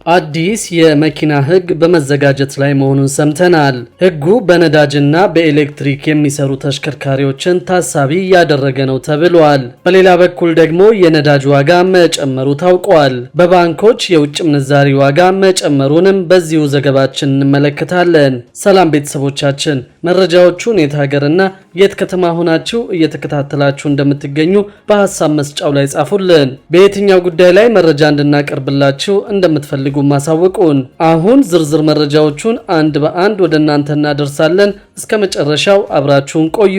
አዲስ የመኪና ህግ በመዘጋጀት ላይ መሆኑን ሰምተናል። ህጉ በነዳጅና በኤሌክትሪክ የሚሰሩ ተሽከርካሪዎችን ታሳቢ ያደረገ ነው ተብሏል። በሌላ በኩል ደግሞ የነዳጅ ዋጋ መጨመሩ ታውቋል። በባንኮች የውጭ ምንዛሪ ዋጋ መጨመሩንም በዚሁ ዘገባችን እንመለከታለን። ሰላም ቤተሰቦቻችን፣ መረጃዎቹን የት ሀገርና የት ከተማ ሆናችሁ እየተከታተላችሁ እንደምትገኙ በሐሳብ መስጫው ላይ ጻፉልን። በየትኛው ጉዳይ ላይ መረጃ እንድናቀርብላችሁ እንደምትፈልጉ ማሳወቁን። አሁን ዝርዝር መረጃዎቹን አንድ በአንድ ወደ እናንተ እናደርሳለን። እስከ መጨረሻው አብራችሁን ቆዩ።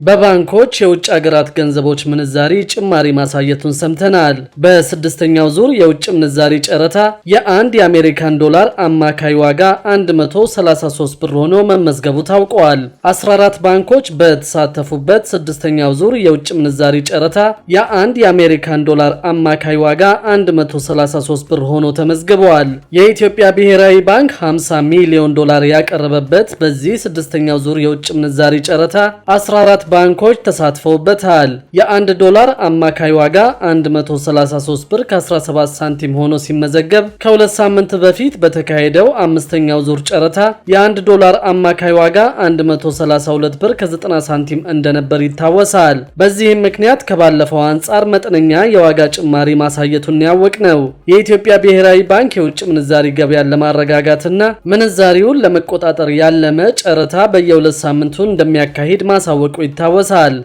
በባንኮች የውጭ ሀገራት ገንዘቦች ምንዛሪ ጭማሪ ማሳየቱን ሰምተናል። በስድስተኛው ዙር የውጭ ምንዛሪ ጨረታ የአንድ የአሜሪካን ዶላር አማካይ ዋጋ 133 ብር ሆኖ መመዝገቡ ታውቋል። 14 ባንኮች በተሳተፉበት ስድስተኛው ዙር የውጭ ምንዛሪ ጨረታ የአንድ የአሜሪካን ዶላር አማካይ ዋጋ 133 ብር ሆኖ ተመዝግበዋል። የኢትዮጵያ ብሔራዊ ባንክ 50 ሚሊዮን ዶላር ያቀረበበት በዚህ ስድስተኛው ዙር የውጭ ምንዛሪ ጨረታ 14 ባንኮች ተሳትፈውበታል። የ1 ዶላር አማካይ ዋጋ 133 ብር ከ17 ሳንቲም ሆኖ ሲመዘገብ ከሁለት ሳምንት በፊት በተካሄደው አምስተኛው ዙር ጨረታ የ1 ዶላር አማካይ ዋጋ 132 ብር ከ90 ሳንቲም እንደነበር ይታወሳል። በዚህም ምክንያት ከባለፈው አንጻር መጠነኛ የዋጋ ጭማሪ ማሳየቱን ያወቅ ነው። የኢትዮጵያ ብሔራዊ ባንክ የውጭ ምንዛሪ ገበያን ለማረጋጋትና ምንዛሪውን ለመቆጣጠር ያለመ ጨረታ በየሁለት ሳምንቱ እንደሚያካሂድ ማሳወቁ ይታወሳል።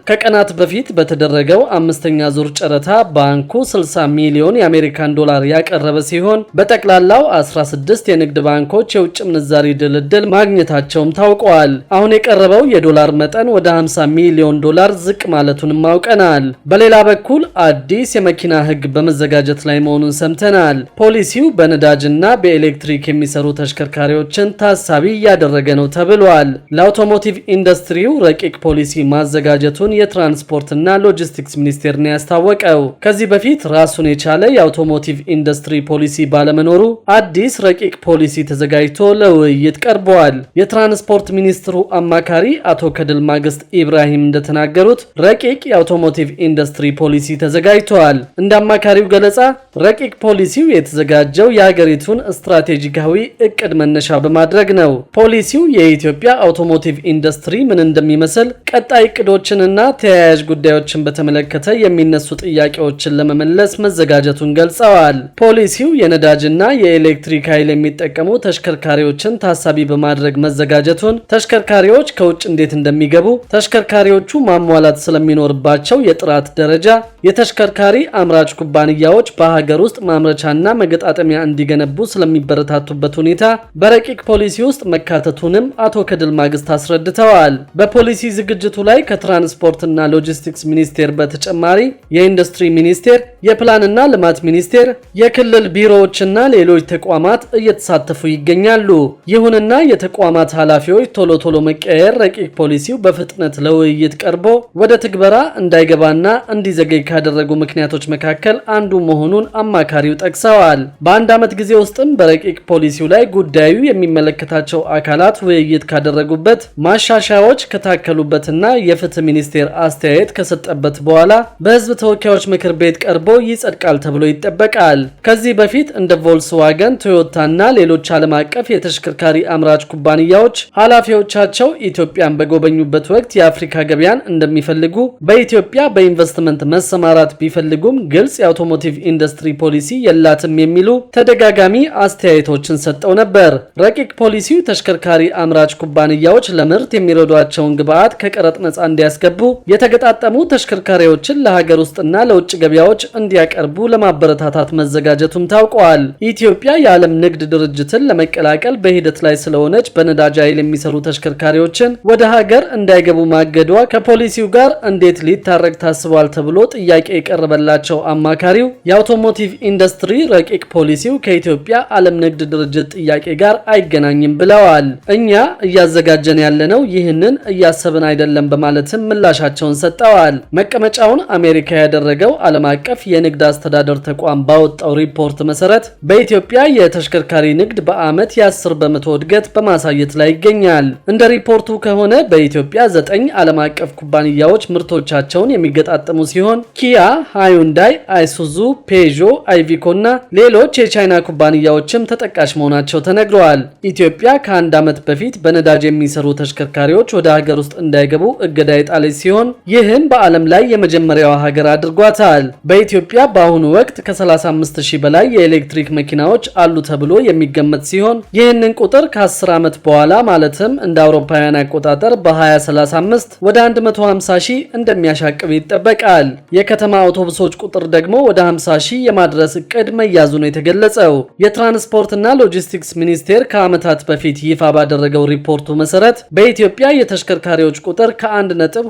ከቀናት በፊት በተደረገው አምስተኛ ዙር ጨረታ ባንኩ 60 ሚሊዮን የአሜሪካን ዶላር ያቀረበ ሲሆን በጠቅላላው 16 የንግድ ባንኮች የውጭ ምንዛሪ ድልድል ማግኘታቸውም ታውቋል። አሁን የቀረበው የዶላር መጠን ወደ 50 ሚሊዮን ዶላር ዝቅ ማለቱንም አውቀናል። በሌላ በኩል አዲስ የመኪና ህግ በመዘጋጀት ላይ መሆኑን ሰምተናል። ፖሊሲው በነዳጅና በኤሌክትሪክ የሚሰሩ ተሽከርካሪዎችን ታሳቢ እያደረገ ነው ተብሏል። ለአውቶሞቲቭ ኢንዱስትሪው ረቂቅ ፖሊሲ ማዘጋጀቱን የትራንስፖርትና ሎጂስቲክስ ሚኒስቴር ነው ያስታወቀው። ከዚህ በፊት ራሱን የቻለ የአውቶሞቲቭ ኢንዱስትሪ ፖሊሲ ባለመኖሩ አዲስ ረቂቅ ፖሊሲ ተዘጋጅቶ ለውይይት ቀርቧል። የትራንስፖርት ሚኒስትሩ አማካሪ አቶ ከድል ማግስት ኢብራሂም እንደተናገሩት ረቂቅ የአውቶሞቲቭ ኢንዱስትሪ ፖሊሲ ተዘጋጅቷል። እንደ አማካሪው ገለጻ ረቂቅ ፖሊሲው የተዘጋጀው የሀገሪቱን ስትራቴጂካዊ እቅድ መነሻ በማድረግ ነው። ፖሊሲው የኢትዮጵያ አውቶሞቲቭ ኢንዱስትሪ ምን እንደሚመስል ቀጣይ እቅዶችንና ተያያዥ ጉዳዮችን በተመለከተ የሚነሱ ጥያቄዎችን ለመመለስ መዘጋጀቱን ገልጸዋል። ፖሊሲው የነዳጅና የኤሌክትሪክ ኃይል የሚጠቀሙ ተሽከርካሪዎችን ታሳቢ በማድረግ መዘጋጀቱን፣ ተሽከርካሪዎች ከውጭ እንዴት እንደሚገቡ፣ ተሽከርካሪዎቹ ማሟላት ስለሚኖርባቸው የጥራት ደረጃ፣ የተሽከርካሪ አምራች ኩባንያዎች በሀገር ውስጥ ማምረቻና መገጣጠሚያ እንዲገነቡ ስለሚበረታቱበት ሁኔታ በረቂቅ ፖሊሲ ውስጥ መካተቱንም አቶ ከድል ማግስት አስረድተዋል። በፖሊሲ ዝግጅቱ ላይ ከትራንስፖርትና ሎጂስቲክስ ሚኒስቴር በተጨማሪ የኢንዱስትሪ ሚኒስቴር፣ የፕላንና ልማት ሚኒስቴር፣ የክልል ቢሮዎችና ሌሎች ተቋማት እየተሳተፉ ይገኛሉ። ይሁንና የተቋማት ኃላፊዎች ቶሎ መቀየር ረቂቅ ፖሊሲው በፍጥነት ለውይይት ቀርቦ ወደ ትግበራ እንዳይገባና እንዲዘገይ ካደረጉ ምክንያቶች መካከል አንዱ መሆኑን አማካሪው ጠቅሰዋል። በአንድ ዓመት ጊዜ ውስጥም በረቂቅ ፖሊሲው ላይ ጉዳዩ የሚመለከታቸው አካላት ውይይት ካደረጉበት፣ ማሻሻያዎች ከታከሉበትና የፍትህ ሚኒስቴር አስተያየት ከሰጠበት በኋላ በህዝብ ተወካዮች ምክር ቤት ቀርቦ ይጸድቃል ተብሎ ይጠበቃል። ከዚህ በፊት እንደ ቮልስዋገን፣ ቶዮታና ሌሎች ዓለም አቀፍ የተሽከርካሪ አምራች ኩባንያዎች ኃላፊዎቻቸው ኢትዮጵያን በጎበኙበት ወቅት የአፍሪካ ገበያን እንደሚፈልጉ፣ በኢትዮጵያ በኢንቨስትመንት መሰማራት ቢፈልጉም ግልጽ የአውቶሞቲቭ ኢንዱስትሪ ፖሊሲ የላትም የሚሉ ተደጋጋሚ አስተያየቶችን ሰጠው ነበር። ረቂቅ ፖሊሲው ተሽከርካሪ አምራች ኩባንያዎች ለምርት የሚረዷቸውን ግብዓት ከቀረጥ ነፃ እንዲያስገቡ፣ የተገጣጠሙ ተሽከርካሪዎችን ለሀገር ውስጥና ለውጭ ገበያዎች እንዲያቀርቡ ለማበረታታት መዘጋጀቱም ታውቋል። ኢትዮጵያ የዓለም ንግድ ድርጅትን ለመቀላቀል በሂደት ላይ ስለሆነች በነዳጅ ኃይል የሚሰሩ ተሽከርካሪዎችን ወደ ሀገር እንዳይገቡ ማገዷ ከፖሊሲው ጋር እንዴት ሊታረቅ ታስቧል ተብሎ ጥያቄ የቀረበላቸው አማካሪው የአውቶሞቲቭ ኢንዱስትሪ ረቂቅ ፖሊሲው ከኢትዮጵያ ዓለም ንግድ ድርጅት ጥያቄ ጋር አይገናኝም ብለዋል። እኛ እያዘጋጀን ያለነው ይህንን እያሰብን አይደለም በማለትም ምላሻቸውን ሰጠዋል። መቀመጫውን አሜሪካ ያደረገው ዓለም አቀፍ የንግድ አስተዳደር ተቋም ባወጣው ሪፖርት መሰረት በኢትዮጵያ የተሽከርካሪ ንግድ በዓመት የ10 በመቶ እድገት በማሳየት ላይ ይገኛል። እንደ ሪፖርቱ ከሆነ በኢትዮጵያ 9 ዓለም አቀፍ ኩባንያዎች ምርቶቻቸውን የሚገጣጠሙ ሲሆን ኪያ፣ ሃዩንዳይ፣ አይሱዙ፣ ፔዦ፣ አይቪኮ እና ሌሎች የቻይና ኩባንያዎችም ተጠቃሽ መሆናቸው ተነግረዋል። ኢትዮጵያ ከአንድ ዓመት በፊት በነዳጅ የሚሰሩ ተሽከርካሪዎች ወደ ሀገር ውስጥ እንዳይገቡ እገዳ የጣለች ሲሆን ይህም በዓለም ላይ የመጀመሪያዋ ሀገር አድርጓታል። በኢትዮጵያ በአሁኑ ወቅት ከ35000 በላይ የኤሌክትሪክ መኪናዎች አሉ ተብሎ የሚገመት ሲሆን ይህንን ቁጥር ከ10 ዓመት በኋላ ማለትም እንደ አውሮፓውያን አቆጣጠር በ2035 ወደ 150000 እንደሚያሻቅብ ይጠበቃል። የከተማ አውቶቡሶች ቁጥር ደግሞ ወደ 50000 የማድረስ እቅድ መያዙ ነው የተገለጸው። የትራንስፖርትና ሎጂስቲክስ ሚኒስቴር ከዓመታት በፊት ይፋ ባደረገው ሪፖርቱ መሰረት በኢትዮጵያ የተሽከርካሪዎች ቁጥር ከ1.2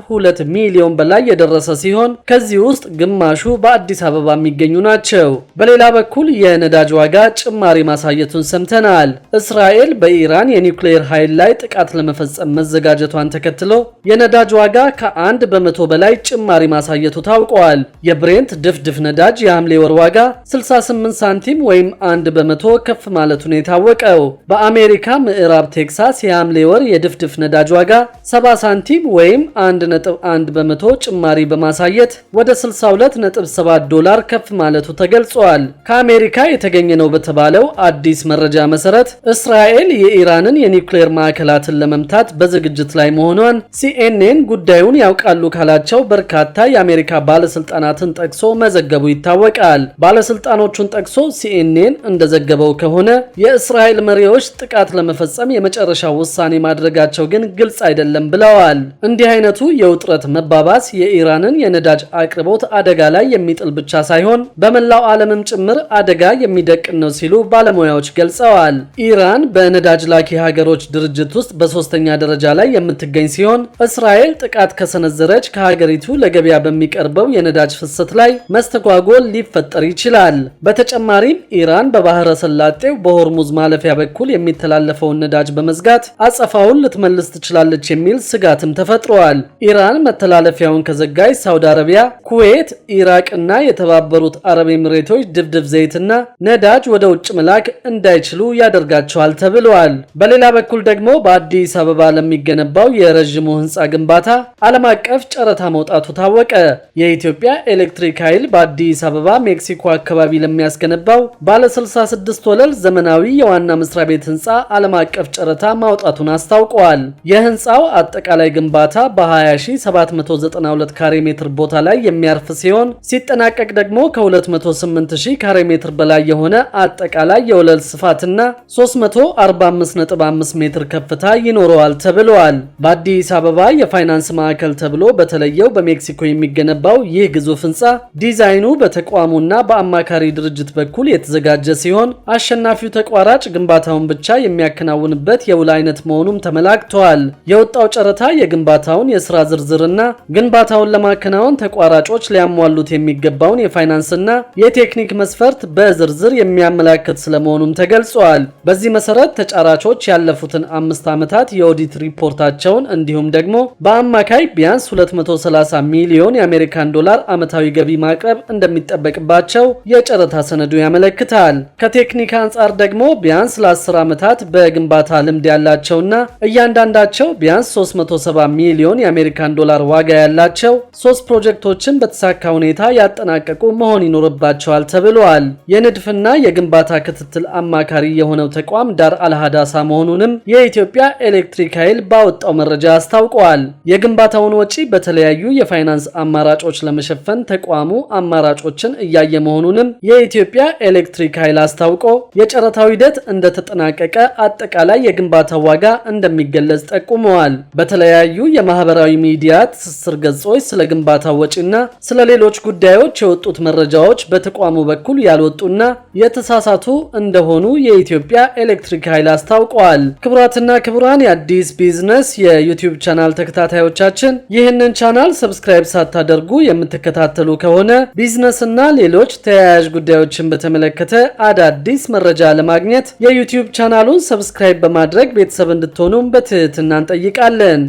ሚሊዮን በላይ የደረሰ ሲሆን ከዚህ ውስጥ ግማሹ በአዲስ አበባ የሚገኙ ናቸው። በሌላ በኩል የነዳጅ ዋጋ ጭማሪ ማሳየቱን ሰምተናል። እስራኤል በኢራን የኒውክሌር ኃይል ላይ ጥቃት ለመፈጸም መዘጋጀቷን ተከትሎ የነዳጅ ዋጋ ከ1 በመቶ በላይ ጭማሪ ማሳየቱ ታውቋል። የብሬንት ድፍድፍ ነዳጅ የሐምሌ ወር ዋጋ 68 ሳንቲም ወይም 1 በመቶ ከፍ ማለቱን የታወቀው። በአሜሪካ ምዕራብ ቴክሳስ የሐምሌ ወር የድፍድፍ ነዳጅ ዋጋ 70 ሳንቲም ወይም 1.1 በመቶ ጭማሪ በማሳየት ወደ 62.7 ዶላር ከፍ ማለቱ ተገልጿል። ከአሜሪካ የተገኘ ነው በተባለው አዲስ መረጃ መሰረት እስራኤል የኢራንን የኒውክሌር ማዕከላትን ለመምታት በዝግጅት ላይ መሆኗን ሲኤንኤን ጉዳዩን ያውቃሉ ካላቸው በርካታ የአሜሪካ ባለስልጣናትን ጠቅሶ መዘገቡ ይታወቃል። ባለስልጣኖቹን ጠቅሶ ሲኤንኤን እንደዘገበው ከሆነ የእስራኤል መሪዎች ጥቃት ለመፈጸም የመጨረሻ ውሳኔ ማድረጋቸው ግን ግልጽ አይደለም ብለዋል። እንዲህ አይነቱ የውጥረት መባባስ የኢራንን የነዳጅ አቅርቦት አደጋ ላይ የሚጥል ብቻ ሳይሆን በመላው ዓለምም ጭምር አደጋ የሚደቅን ነው ሲሉ ባለሙያዎች ገልጸዋል። ኢራን በነዳጅ ላኪ ሀገሮች ድርጅት ውስጥ በሶስተኛ ደረጃ ላይ የምትገኝ ሲሆን እስራኤል ጥቃት ከሰነዘረች ከሀገሪቱ ለገበያ በሚቀርበው የነዳጅ ፍሰት ላይ መስተጓጎል ሊፈጠር ይችላል። በተጨማሪም ኢራን በባህረ ሰላጤው በሆርሙዝ ማለፊያ በኩል የሚተላለፈውን ነዳጅ በመዝጋት አጸፋውን ልትመልስ ትችላለች የሚል ስጋትም ተፈጥሯል። ኢራን መተላለፊያውን ከዘጋይ ሳውዲ አረቢያ፣ ኩዌት፣ ኢራቅ እና የተባበሩት አረብ ኤሚሬቶች ድፍድፍ ዘይትና ነዳጅ ወደ ውጭ መላክ እንዳይችሉ ያደርጋቸዋል ተብሏል። በሌላ በኩል ደግሞ በአዲስ አበባ ለሚገነባው የረዥሙ ህንፃ ግንባታ ዓለም አቀፍ ጨረታ መውጣቱ ታወቀ። የኢትዮጵያ ኤሌክትሪክ ኃይል በአዲስ አበባ ሜክሲኮ አካባቢ ለሚያስገነባው ባለ 66 ወለል ዘመናዊ የዋና መስሪያ ቤት ህንፃ ዓለም አቀፍ ጨረታ ማውጣቱን አስታውቋል። የህንፃው አጠቃላይ ግንባታ በ20792 ካሬ ሜትር ቦታ ላይ የሚያርፍ ሲሆን ሲጠናቀቅ ደግሞ ከ208000 ካሬ ሜትር በላይ የሆነ አጠቃላይ የወለል ስፋትና 345.5 ሜትር ከፍታ ይኖረዋል ተብሏል። በአዲስ አበባ የፋይናንስ ማዕከል ተብሎ በተለየው በሜክሲኮ የሚገነባው ይህ ግዙፍ ህንፃ ዲዛይኑ በተቋሙና በአማካሪ ድርጅት በኩል የተዘጋጀ ሲሆን አሸናፊው ተቋራጭ ግንባታውን ብቻ የሚያከናውንበት የውል አይነት መሆኑም ተመላክቷል። የወጣው ጨረታ የግንባታውን የስራ ዝርዝርና ግንባታውን ለማከናወን ተቋራጮች ሊያሟሉት የሚገባውን የፋይናንስና የቴክኒክ መስፈርት በዝርዝር የሚያመላክት ስለመሆኑም ተገልጿል። በዚህ መሰረት ተጫራቾች ያለፉትን 5 ዓመታት የኦዲት ሪፖርታቸውን እንዲሁም ደግሞ በአማካይ ቢያንስ 230 ሚሊዮን የአሜሪካን ዶላር ዓመታዊ ገቢ ማቅረብ እንደሚጠበቅባቸው የጨረታ ሰነዱ ያመለክታል። ከቴክኒክ አንጻር ደግሞ ቢያንስ ለ10 ዓመታት በግንባታ ልምድ ያላቸውና እያንዳንዳቸው ቢያንስ 370 ሚሊዮን የአሜሪካን ዶላር ዋጋ ያላቸው 3 ፕሮጀክቶችን በተሳካ ሁኔታ ያጠናቀቁ መሆን ይኖርባቸዋል ተብሏል። የንድፍና የግንባታ ክትትል አማካሪ የሆነው ተቋም ዳር አልሃዳሳ መሆኑንም የኢትዮጵያ ኤሌክትሪክ ኃይል ባወጣው መረጃ አስታውቋል። የግንባታውን ወጪ በተለያዩ የፋይናንስ አማራጮች ለመሸፈን ተቋሙ አማራጮችን እያየ መሆኑንም የኢትዮጵያ ኤሌክትሪክ ኃይል አስታውቆ የጨረታው ሂደት እንደተጠናቀቀ አጠቃላይ የግንባታው ዋጋ እንደሚገለጽ ጠቁመዋል። በተለያዩ የማህበራዊ ሚዲያ ትስስር ገጾች ስለ ግንባታው ወጪና ስለ ሌሎች ጉዳዮች የወጡት መረጃዎች በተቋሙ በኩል ያልወጡና የተሳሳቱ እንደሆኑ የኢትዮጵያ ኤሌክትሪክ ኃይል አስታውቋል። ክቡራትና ክቡራን የአዲስ ቢዝነስ የዩቲዩብ ቻናል ተከታታዮቻችን ይህንን ቻናል ሰብስክራይብ ሳታደርጉ የምትከታተሉ ከሆነ ቢዝነስና ሌሎች ተያያዥ ጉዳዮችን በተመለከተ አዳዲስ መረጃ ለማግኘት የዩቲዩብ ቻናሉን ሰብስክራይብ በማድረግ ቤተሰብ እንድትሆኑም በትህትና እንጠይቃለን።